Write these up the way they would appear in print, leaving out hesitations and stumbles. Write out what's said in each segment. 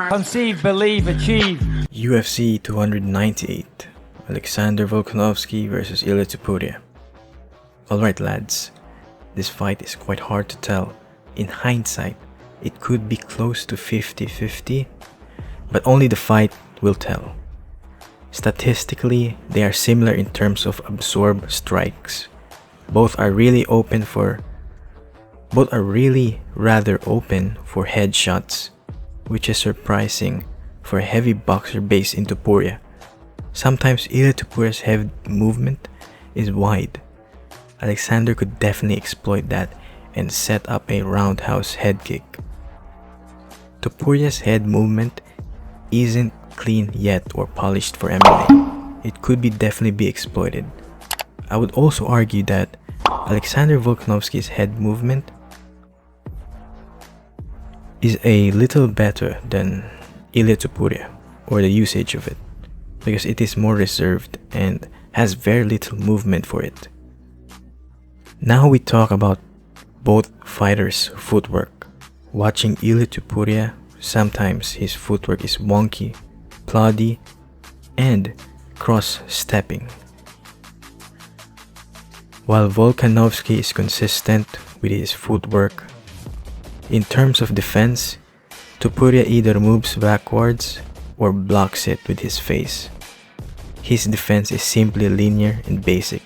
Conceive, believe, achieve. UFC 298, Alexander Volkanovski versus Illiatopuria. Alright lads, this fight is quite hard to tell. In hindsight, it could be close to 50-50, but only the fight will tell. Statistically, they are similar in terms of absorbed strikes. Both are really rather open for headshots, which is surprising for a heavy boxer based in Topuria. Sometimes Illiatopuria's head movement is wide. Alexander could definitely exploit that and set up a roundhouse head kick. Topuria's head movement isn't clean yet or polished for MMA. It could definitely be exploited. I would also argue that Alexander Volkanovski's head movement is a little better than illiatopuria, or the usage of it, because it is more reserved and has very little movement for it. Now we talk about both fighters' footwork. Watching illiatopuria, sometimes his footwork is wonky, ploddy, and cross-stepping, while Volkanovski is consistent with his footwork. In terms of defense, Topuria either moves backwards or blocks it with his face. His defense is simply linear and basic,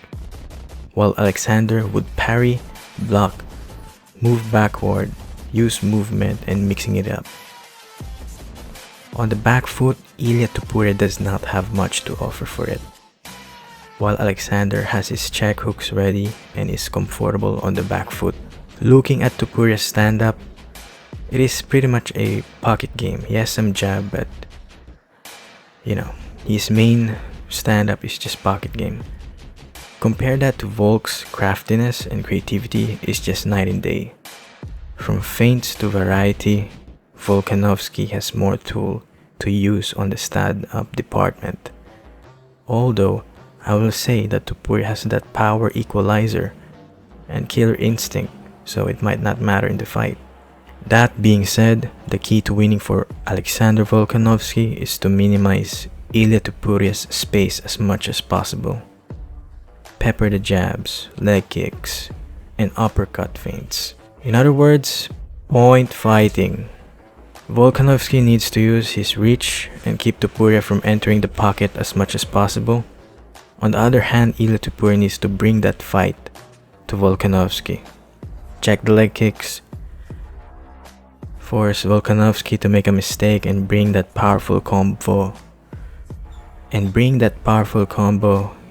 while Alexander would parry, block, move backward, use movement, and mixing it up. On the back foot, Illiatopuria does not have much to offer for it, while Alexander has his check hooks ready and is comfortable on the back foot. Looking at Topuria's stand-up, it is pretty much a pocket game. He has some jab, but his main stand-up is just pocket game. Compare that to Volk's craftiness and creativity is just night and day. From feints to variety, Volkanovski has more tool to use on the stand-up department. Although, I will say that Topuria has that power equalizer and killer instinct, so it might not matter in the fight. That being said, the key to winning for Alexander Volkanovski is to minimize Illiatopuria's space as much as possible. Pepper the jabs, leg kicks, and uppercut feints. In other words, point fighting. Volkanovski needs to use his reach and keep Topuria from entering the pocket as much as possible. On the other hand, Illiatopuria needs to bring that fight to Volkanovski. Check the leg kicks, force Volkanovski to make a mistake and bring that powerful combo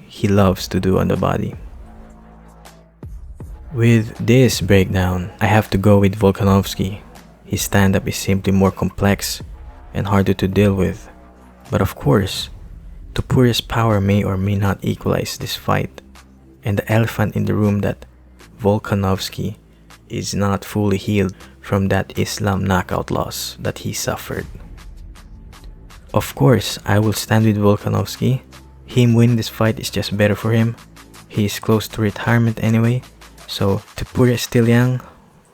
he loves to do on the body. With this breakdown, I have to go with Volkanovski. His stand-up is simply more complex and harder to deal with. But of course, Topuria's power may or may not equalize this fight, and the elephant in the room that Volkanovski is not fully healed from that Islam knockout loss that he suffered. Of course, I will stand with Volkanovski. Him winning this fight is just better for him. He is close to retirement anyway, so Topuria is still young.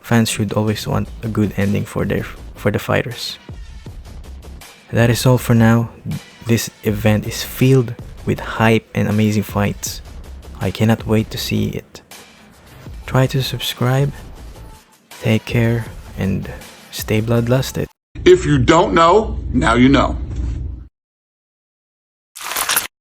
Fans should always want a good ending for the fighters. That is all for now. This event is filled with hype and amazing fights. I cannot wait to see it. Try to subscribe, take care, and stay bloodlusted. If you don't know, now you know.